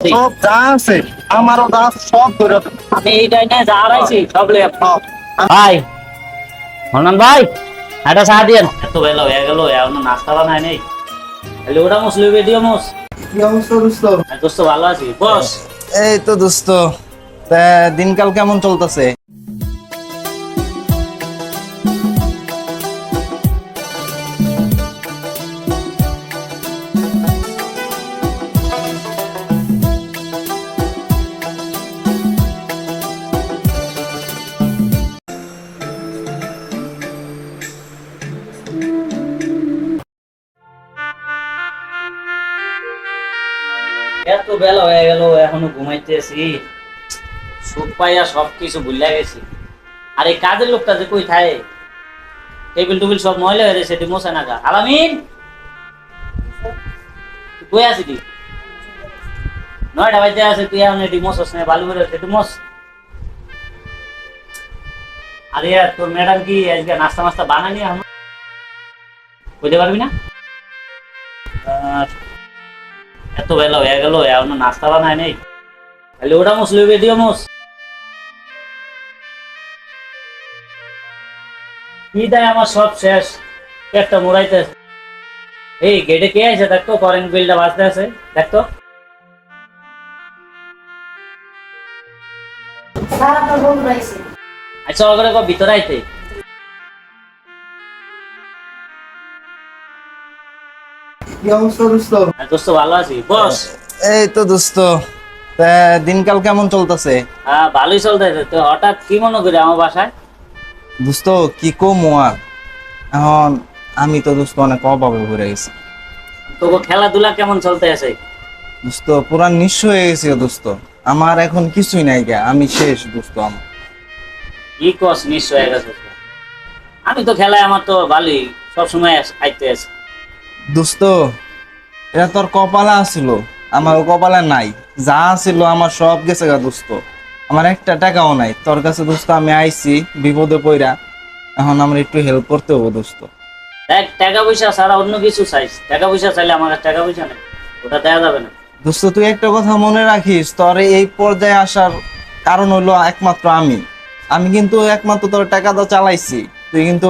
সব যা আছে আমারও যা আছে সব ধরে আমি এই টাইমে যা হারাইছি সব লই ভাই মনন ভাই একটা চা দিয়েন। এত বেলা হয়ে গেল এখনো নাস্তা বানায় নেই। তাহলে ওটা মুসলি ভিডিও মুস কি অবস্থা দোস্ত? দোস্ত ভালো আছি বস। এই তো দোস্ত, তা দিনকাল কেমন চলতেছে? এত বেলা হয়ে গেল এখনো ঘুমাইতেছি। সুখ পাইয়া সবকিছু ভুলে গেছি। আর এই কাজের লোকটা যে কই থাকে, টেবিল টুবিল সব ময়লা হয়ে গেছে, মোছা নাগা। আলামিন কই আছি তুই? 9টা বাজে আছে, তুই এখন এটি মোছস না? বালু করে একটু মোছ। আরে তোর ম্যাডাম কি আজকে নাস্তা মাস্তা বানানি? এখন বুঝতে পারবি না? এত বেলা হয়ে গেল এখনো নাস্তা বানায় নেই। তাহলে ওটা মোছ লইবে দিও মোছ। কি দেয় আমার সব শেষ, একটা মোড়াইতে। এই গেটে কে আছে দেখতো? কারেন্ট বিলটা বাজতে আছে দেখতো। আচ্ছা ওগুলো ভিতরে আইতে। কি অবস্থা দোস্ত? দোস্ত ভালো আছি বস। এই তো দোস্ত, তা দিনকাল কেমন চলতেছে? হ্যাঁ ভালোই চলতেছে। তো হঠাৎ কি মনে করি আমার বাসায়? দোস্ত কি কমু আর, এখন আমি তো দোস্ত অনেক অভাবে ভরে গেছি। তোকে খেলাধুলা কেমন চলতে আছে? দোস্ত পুরা নিঃস্ব হয়ে গেছি দোস্ত, আমার এখন কিছুই নাই গা, আমি শেষ দোস্ত। আমার কি কস নিশ্চয় হয়ে গেছে? আমি তো খেলায় আমার তো ভালোই, সবসময় আইতে আছে। দোস্ত এটা তোর কপালে আসিল, আমার কপালে নাই। যা ছিল আমার সব গেছে গা দোস্ত, আমার একটা টাকাও নাই তোর কাছে দোস্ত। আমি আইছি বিপদে পইরা, এখন আমার একটু হেল্প করতে হবে দোস্ত। দেখ টাকা পয়সা ছাড়া অন্য কিছু চাইছ, টাকা পয়সা চাইলে আমার কাছে টাকা পয়সা নেই, ওটা দেওয়া যাবে না। দোস্ত তুই একটা কথা মনে রাখিস, তোর এই পর্যায়ে আসার কারণ হলো একমাত্র আমি। আমি কিন্তু একমাত্র তোর টাকা তো চালাইছি, তুই কিন্তু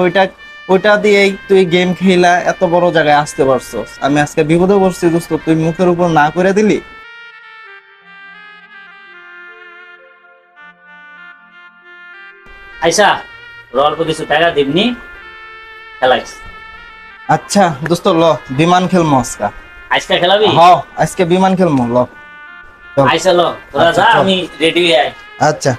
ওইটা দিয়েই তুই গেম খেলা এত বড় জায়গায় আসতে পারছস। আমি আজকে বিপদে পড়ছি দোস্ত, তুই মুখের উপর না করে দিলি। আইসা অল্প কিছু টাকা দিবনি, খেলাইস। আচ্ছা দোস্ত ল, বিমান খেলমো আজকে। আজকে খেলাবি? হ, আজকে বিমান খেলমো, ল চল। আইসা লো তোরা আচ্ছা, যা, চল। আমি রেডি হয়ে আই। আচ্ছা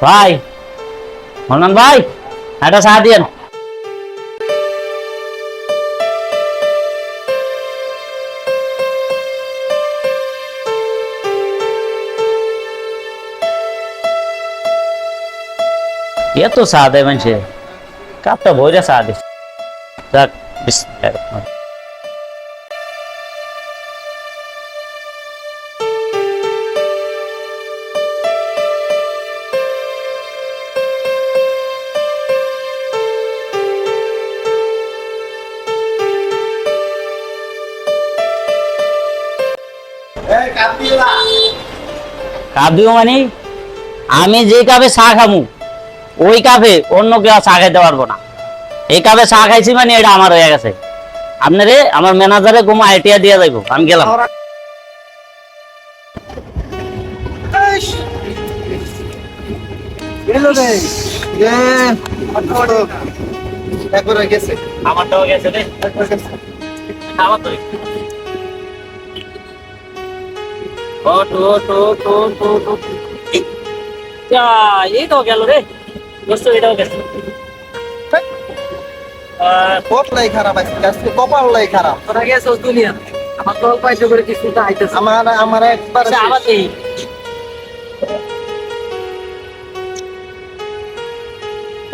ভাই মনন ভাই একটা চা দিয়েন। এত চা দেয় মানুষে, কাপটা ভরে চা দিস। যাক বিসমিল্লাহির রহমানির রহিম। কাপ দিব মানে? আমি যে কাপে চা খামু ওই কাপে অন্য কেউ চা খাইতে পারবো না। এই কাপে চা খাইছি মানে এটা আমার হয়ে গেছে। আপনারে আমার ম্যানেজারে কোনো আইটিয়া দিয়ে যাইবো, আমি গেলাম। আমারটাও গেছে রে, আমার তো এই তো গেল রে দোস্ত, এটাও গেছে। কপালটাই খারাপ আজকে, কপালটাই খারাপ। তোরা গেছিস দুনিয়া, আমার তো অল্প আইসা করে কিছু তো আইতেছে। আমার একবার আবার দেই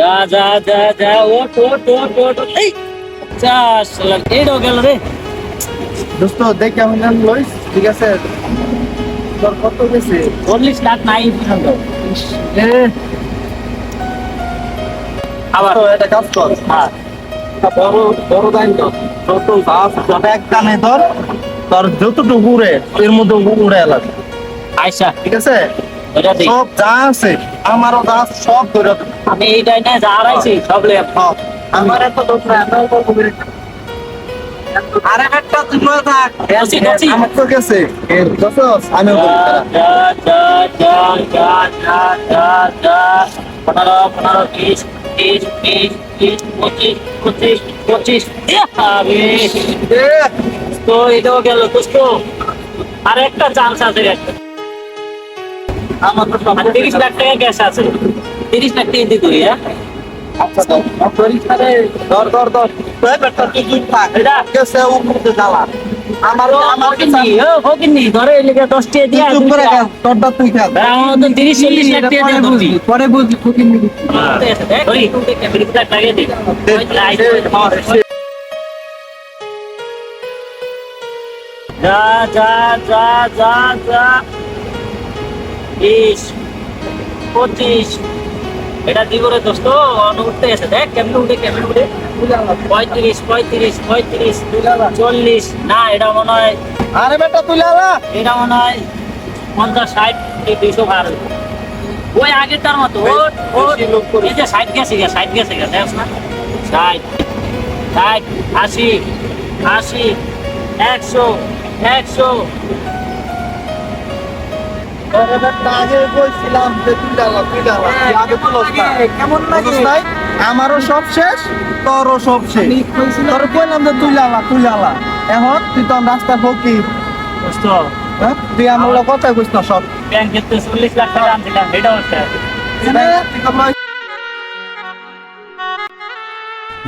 যা যা যা যা ওট ওট ওট ওট ওট। এই যা শালা এডো গেল রে। দোস্ত দেখ আমি নাম লইস, ঠিক আছে? তোর কত গেছে? 40 লাখ নাই পর্যন্ত। এ আবার তো এটা কাজ কর, হ্যাঁ বড় বড় দাইন তো ছোট গাছ যত এক কানে ধর, তোর যতটুকু উড়ে এর মধ্যে উড়ে এলাম, আয়সা ঠিক আছে? এটা দিই। সব যা আছে আমারও যা আছে সব ধরে দেব। আমি এইটাই না যা হারাইছি সব লয়ে সব। আমার এত দোষ নাই, আমি অল্প করে আরে একটা তুই বলে থাক, কচি, কচি। আমার তো গেছে এর দোষ আমি যা যা যা যা যা যা যা যা 15 15 20 30 20 25 25 25 আবে তো এটাও গেল দোস্ত। আর একটা চান্স আছে একটা। আমার তো সব আর 30 লাখ টাকা ক্যাশ আছে। 30 লাখ টাকা দিতে করি হ্যাঁ। আচ্ছা দাও পরীক্ষারে ধর ধর ধর তুই বেটা তুই দুই থাক এটা গেছে উপরে জ্বালা আমার আমার ফকিন্নি, ও ফকিন্নি, ধরে এই লেগে 10 টাকা দিয়া চুপ করে দুইটা। খা, তোরটা তুই খা। আমার তো 30 40 লাখ টাকা দিয়ে ধরছি। পরে বুঝবি ফুকিং নিবি। ধরি, 30 লাখ টাকা দিই। যা যা যা যা যা 20 25 এটা দিব রে দোস্ত। উঠতে এসে দেখ কেমন উঠে 35 35 35 40 না এটা মনে হয়, আরে বেটা তুই লাগা এটা মনে হয় 50 60 200 ভার হইবো। ওই আগেরটার মতো ওট ওট এই যে 60 গেছে 60 গেছে দেখ না 60 60 80 80 100 100 আরে বেটা আগে বলছিলাম যে তুই লাগা তুই আগে তো লস্তা কেমন লাগে নাই আমারও সব শেষ তোরও সব শেষ তোর কইলাম যে তুই লাগা এখন তুই তো রাস্তা ফকির দোস্ত হ্যাঁ তুই আমার লোক কথা কইছ না সব ব্যাংকে তো 40 লাখ টাকা আনছিলাম এটা হচ্ছে।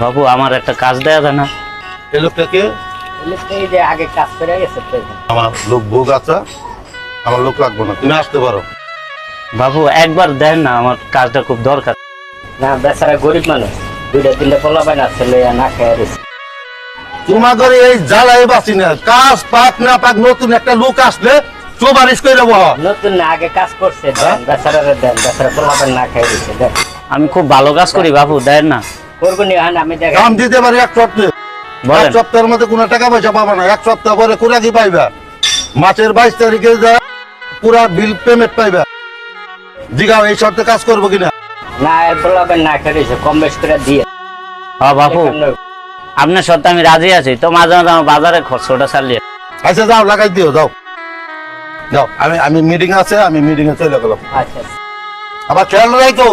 বাবু আমার একটা কাজ দেয়া যায় না? এই লোকটাকে এই যে আগে কাজ করে গেছে তো। আমার লোক ভোগ আছে, আমার লোক লাগবে না, তুমি আসতে পারো। বাবু একবার দেন না, আমার কাজটা খুব দরকার। না বেচারা গরিব মানুষ, 2-3টা পোলা পায় না, ছেলে না খেয়ে রয়েছে। তোমাদের এই জ্বালাই বাঁচি না, কাজ পাক না পাক নতুন একটা লোক আসলে সুপারিশ করে দেবো। নতুন না আগে কাজ করছে, দেন বেচারারে দেন, বেচারা পোলা পায় না খেয়ে রয়েছে দেন। আমি খুব ভালো কাজ করি বাবু, দেন না। করবো নি আমি দেখেন দাম দিতে পারি এক সপ্তাহে, এক সপ্তাহের মধ্যে কোনো টাকা পয়সা পাবা না, এক সপ্তাহ পরে কোরা কি পাইবা, মাসের 22 তারিখে যা পুরা বিল পেমেন্ট পাইবা। জিগাও এই শর্তে কাজ করবো কিনা। না এর পোলা পায় না খেয়ে রয়েছে, কম বেশ করে দিয়ে। হ্যাঁ বাবু আপনার সত্য আমি রাজি আছি, তো মাঝে মাঝে আমার বাজারে খরচটা চালিয়ে। আচ্ছা যাও লাগাই দিও, যাও যাও, আমি মিটিং আছে, আমি মিটিং এ চলে গেলাম। আচ্ছা আবার খেয়াল রাখো।